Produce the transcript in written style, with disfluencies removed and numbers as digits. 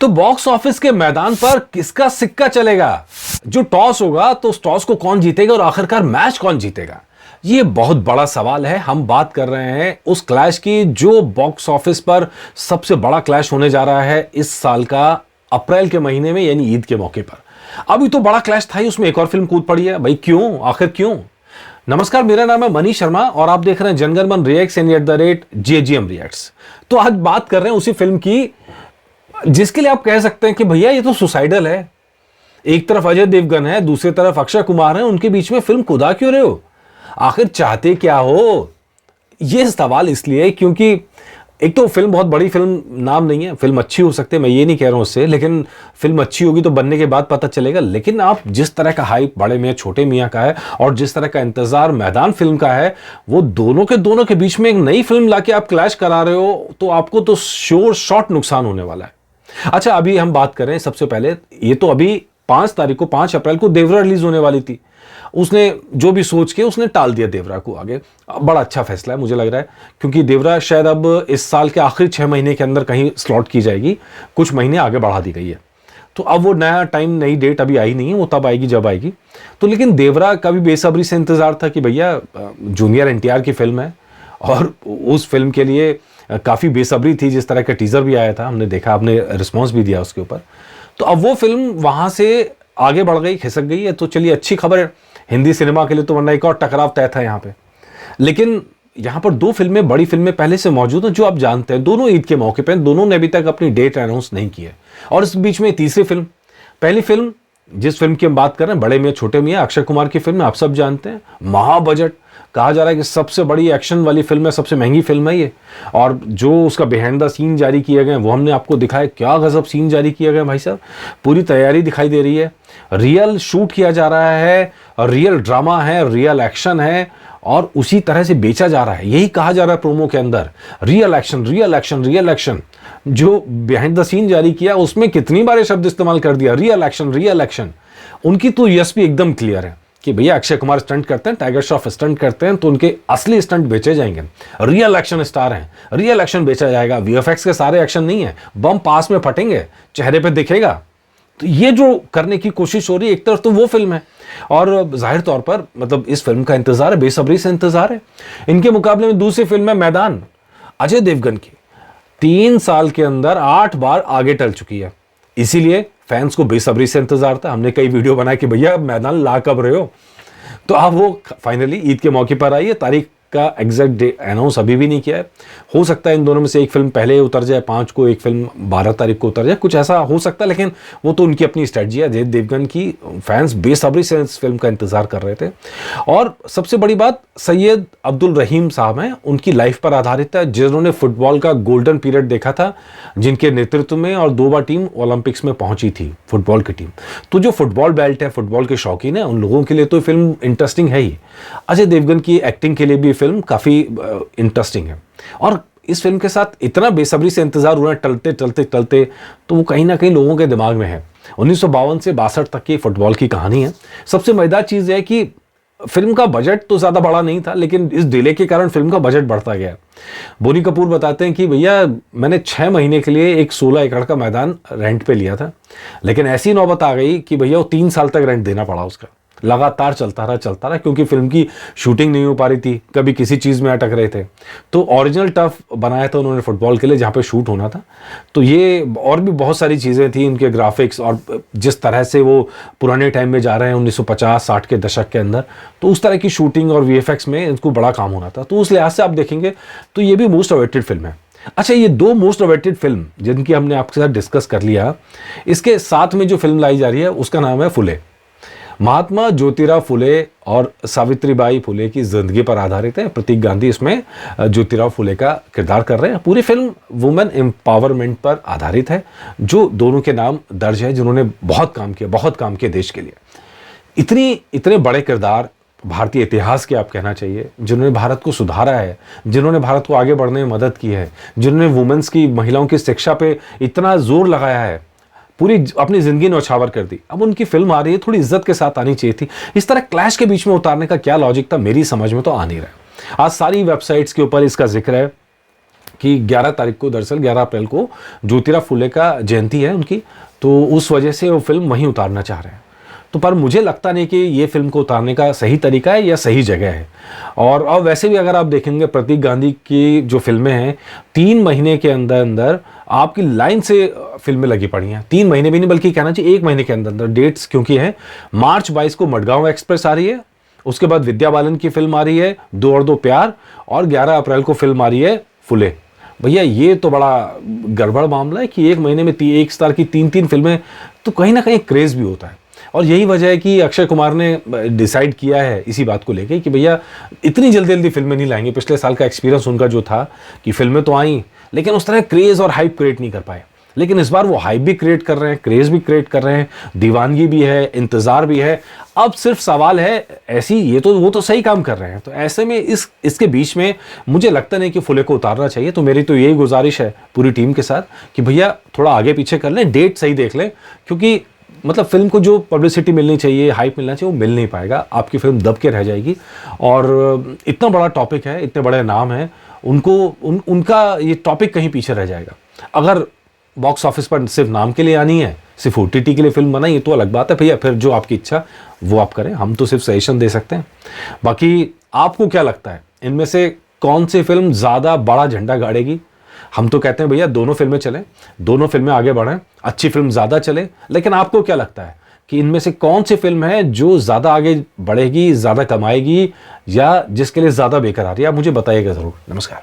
तो box office के मैदान पर किसका सिक्का चलेगा? जो टॉस होगा तो उस टॉस को कौन जीतेगा और आखिरकार मैच कौन जीतेगा? ये बहुत बड़ा सवाल है। हम बात कर रहे हैं उस क्लैश की जो बॉक्स ऑफिस पर सबसे बड़ा क्लैश होने जा रहा है इस साल का अप्रैल के महीने में, यानी ईद के मौके पर। अभी तो बड़ा क्लैश था ही, उसमें एक और फिल्म कूद पड़ी है। भाई क्यों, आखिर क्यों? नमस्कार, मेरा नाम है मनीष शर्मा और आप देख रहे हैं जनगण मन रिएक्ट्स @JGM रिएक्ट्स। तो आज बात कर रहे हैं उसी फिल्म की जिसके लिए आप कह सकते हैं कि भैया ये तो सुसाइडल है। एक तरफ अजय देवगन है, दूसरी तरफ अक्षय कुमार है, उनके बीच में फिल्म खुदा क्यों रहे हो? आखिर चाहते क्या हो? ये सवाल इसलिए क्योंकि एक तो फिल्म बहुत बड़ी फिल्म नाम नहीं है। फिल्म अच्छी हो सकती है, मैं ये नहीं कह रहा हूं उससे, लेकिन फिल्म अच्छी होगी तो बनने के बाद पता चलेगा। लेकिन आप जिस तरह का हाइप बड़े मियां छोटे मियां का है और जिस तरह का इंतजार मैदान फिल्म का है, वो दोनों के बीच में एक नई फिल्म लाके आप क्लैश करा रहे हो, तो आपको तो श्योर शॉर्ट नुकसान होने वाला है। अच्छा, अभी हम बात करें सबसे पहले, ये तो अभी 5 अप्रैल को देवरा रिलीज होने वाली थी। उसने जो भी सोच के उसने टाल दिया देवरा को आगे। बड़ा अच्छा फैसला है मुझे लग रहा है, क्योंकि देवरा शायद अब इस साल के आखिरी 6 महीने के अंदर कहीं स्लॉट की जाएगी, कुछ महीने आगे बढ़ा दी गई है। तो अब वो नया टाइम, नई डेट अभी आई नहीं है, वो तब आएगी जब आएगी। तो लेकिन देवरा का भी बेसब्री से इंतजार था कि भैया जूनियर NTR की फिल्म है और उस फिल्म के लिए काफ़ी बेसब्री थी। जिस तरह का टीजर भी आया था, हमने देखा, आपने रिस्पॉन्स भी दिया उसके ऊपर। तो अब वो फिल्म वहाँ से आगे बढ़ गई, खिसक गई है। तो चलिए, अच्छी खबर है हिंदी सिनेमा के लिए, तो वरना एक और टकराव तय था यहाँ पे। लेकिन यहाँ पर 2 फिल्में, बड़ी फिल्में पहले से मौजूद हैं जो आप जानते हैं। दोनों ईद के मौके पे, दोनों ने अभी तक अपनी डेट अनाउंस नहीं की है। और इस बीच में तीसरी फिल्म, पहली फिल्म जिस फिल्म की हम बात कर रहे हैं, बड़े मियां छोटे मियां, अक्षय कुमार की फिल्म, आप सब जानते हैं, महाबजट, कहा जा रहा है कि सबसे बड़ी एक्शन वाली फिल्म है, सबसे महंगी फिल्म है ये। और जो उसका बिहाइंड द सीन जारी किए गए वो हमने आपको दिखाया। क्या गजब सीन जारी किए गए भाई साहब, पूरी तैयारी दिखाई दे रही है, रियल शूट किया जा रहा है, रियल ड्रामा है, रियल एक्शन है और उसी तरह से बेचा जा रहा है। यही कहा जा रहा है प्रोमो के अंदर, real action, real action, real action. जो बिहाइंड द सीन जारी किया उसमें कितनी बार ये शब्द इस्तेमाल कर दिया, रियल एक्शन, रियल एक्शन। उनकी तो यूएसपी एकदम क्लियर है कि भैया अक्षय कुमार स्टंट करते हैं, टाइगर श्रॉफ स्टंट करते हैं, तो उनके असली स्टंट बेचे जाएंगे। रियल एक्शन स्टार हैं, रियल एक्शन बेचा जाएगा। VFX के सारे एक्शन नहीं है, बम पास में फटेंगे, चेहरे पे दिखेगा। तो ये जो करने की कोशिश हो रही है, एक तरफ तो वो फिल्म है और जाहिर तौर पर मतलब इस फिल्म का इंतजार है, बेसब्री से इंतजार है। इनके मुकाबले में दूसरी फिल्म है मैदान, अजय देवगन की। 3 साल के अंदर 8 बार आगे टल चुकी है, इसीलिए फैंस को बेसब्री से इंतजार था। हमने कई वीडियो बनाए कि भैया मैदान ला कब रहे हो। तो अब वो फाइनली ईद के मौके पर आई है। तारीख का एग्जैक्ट डे अनाउंस अभी भी नहीं किया है। हो सकता है इन दोनों में से एक फिल्म पहले उतर जाए 5 को, एक फिल्म 12 तारीख को उतर जाए, कुछ ऐसा हो सकता है। लेकिन वो तो उनकी अपनी स्ट्रेटजी है। अजय देवगन की फैंस बेसब्री से इस फिल्म का इंतजार कर रहे थे। और सबसे बड़ी बात, सैयद अब्दुल रहीम साहब हैं, उनकी लाइफ पर आधारित है, जिन्होंने फुटबॉल का गोल्डन पीरियड देखा था, जिनके नेतृत्व में और 2 बार टीम ओलंपिक्स में पहुंची थी, फुटबॉल की टीम। तो जो फुटबॉल बेल्ट है, फुटबॉल के शौकीन है, उन लोगों के लिए तो फिल्म इंटरेस्टिंग है ही। अजय देवगन की एक्टिंग के लिए भी फिल्म काफ़ी इंटरेस्टिंग है। और इस फिल्म के साथ इतना बेसब्री से इंतजार हो रहा है, टलते टलते टलते, तो वो कहीं ना कहीं लोगों के दिमाग में है। 1952 से 62 तक की फुटबॉल की कहानी है। सबसे मजेदार चीज़ है कि फिल्म का बजट तो ज़्यादा बड़ा नहीं था, लेकिन इस डिले के कारण फिल्म का बजट बढ़ता गया। बोनी कपूर बताते हैं कि भैया मैंने 6 महीने के लिए एक 16 एकड़ का मैदान रेंट पे लिया था, लेकिन ऐसी नौबत आ गई कि भैया वो 3 साल तक रेंट देना पड़ा उसका। लगातार चलता रहा क्योंकि फिल्म की शूटिंग नहीं हो पा रही थी, कभी किसी चीज़ में अटक रहे थे। तो ओरिजिनल टफ बनाया था उन्होंने फुटबॉल के लिए, जहाँ पे शूट होना था। तो ये और भी बहुत सारी चीज़ें थी, इनके ग्राफिक्स और जिस तरह से वो पुराने टाइम में जा रहे हैं 1950-60 के दशक के अंदर, तो उस तरह की शूटिंग और VFX में इनको बड़ा काम होना था। तो उस लिहाज से आप देखेंगे तो ये भी मोस्ट अवेटेड फिल्म है। अच्छा, ये 2 मोस्ट अवेटेड फिल्म जिनकी हमने आपके साथ डिस्कस कर लिया, इसके साथ में जो फिल्म लाई जा रही है उसका नाम है फुले। महात्मा ज्योतिराव फुले और सावित्रीबाई फुले की जिंदगी पर आधारित है। प्रतीक गांधी इसमें ज्योतिराव फुले का किरदार कर रहे हैं। पूरी फिल्म वुमेन एम्पावरमेंट पर आधारित है, जो दोनों के नाम दर्ज है, जिन्होंने बहुत काम किया देश के लिए। इतने बड़े किरदार भारतीय इतिहास के, आप कहना चाहिए, जिन्होंने भारत को सुधारा है, जिन्होंने भारत को आगे बढ़ने में मदद की है, जिन्होंने वुमेन्स की, महिलाओं की शिक्षा पे इतना जोर लगाया है, पूरी अपनी जिंदगी न्यौछावर कर दी। अब उनकी फिल्म आ रही है, थोड़ी इज्जत के साथ आनी चाहिए थी। इस तरह क्लैश के बीच में उतारने का क्या लॉजिक था, मेरी समझ में तो आ नहीं रहा। आज सारी वेबसाइट्स के ऊपर इसका जिक्र है कि 11 तारीख को, दरअसल 11 अप्रैल को ज्योतिराव फुले का जयंती है उनकी, तो उस वजह से वो फिल्म वहीं उतारना चाह रहे हैं। तो पर मुझे लगता नहीं कि ये फिल्म को उतारने का सही तरीका है या सही जगह है। और अब वैसे भी अगर आप देखेंगे प्रतीक गांधी की जो फिल्में हैं, 3 महीने के अंदर अंदर आपकी लाइन से फिल्में लगी पड़ी हैं। 3 महीने भी नहीं बल्कि कहना चाहिए 1 महीने के अंदर अंदर डेट्स, क्योंकि है मार्च 22 को मडगांव एक्सप्रेस आ रही है, उसके बाद विद्या बालन की फिल्म आ रही है 2 और 2 प्यार, और 11 अप्रैल को फिल्म आ रही है फुले। भैया ये तो बड़ा गड़बड़ मामला है कि 1 महीने में एक स्टार की 3-3 फिल्में, तो कहीं ना कहीं क्रेज भी होता है। और यही वजह है कि अक्षय कुमार ने डिसाइड किया है इसी बात को लेके कि भैया इतनी जल्दी जल्दी फिल्में नहीं लाएंगे। पिछले साल का एक्सपीरियंस उनका जो था कि फिल्में तो आई लेकिन उस तरह क्रेज और हाइप क्रिएट नहीं कर पाए, लेकिन इस बार वो हाइप भी क्रिएट कर रहे हैं, क्रेज भी क्रिएट कर रहे हैं, दीवानगी भी है, इंतजार भी है। अब सिर्फ सवाल है ऐसी, ये तो वो तो सही काम कर रहे हैं, तो ऐसे में इसके बीच में मुझे लगता नहीं कि फुले को उतारना चाहिए। तो मेरी तो यही गुजारिश है पूरी टीम के साथ कि भैया थोड़ा आगे पीछे कर लें, डेट सही देख लें, क्योंकि मतलब फिल्म को जो पब्लिसिटी मिलनी चाहिए, हाइप मिलना चाहिए, वो मिल नहीं पाएगा। आपकी फिल्म दब के रह जाएगी। और इतना बड़ा टॉपिक है, इतने बड़े नाम हैं, उनका ये टॉपिक कहीं पीछे रह जाएगा। अगर बॉक्स ऑफिस पर सिर्फ नाम के लिए आनी है, सिर्फ OTT के लिए फिल्म बनाई, तो अलग बात है भैया, फिर जो आपकी इच्छा वो आप करें, हम तो सिर्फ सजेशन दे सकते हैं। बाकी आपको क्या लगता है इनमें से कौन सी फिल्म ज़्यादा बड़ा झंडा गाड़ेगी? हम तो कहते हैं भैया दोनों फिल्में चलें, दोनों फिल्में आगे बढ़ें, अच्छी फिल्म ज़्यादा चले, लेकिन आपको क्या लगता है कि इनमें से कौन सी फिल्म है जो ज़्यादा आगे बढ़ेगी, ज़्यादा कमाएगी, या जिसके लिए ज़्यादा बेकरार है? आप मुझे बताइएगा ज़रूर। नमस्कार।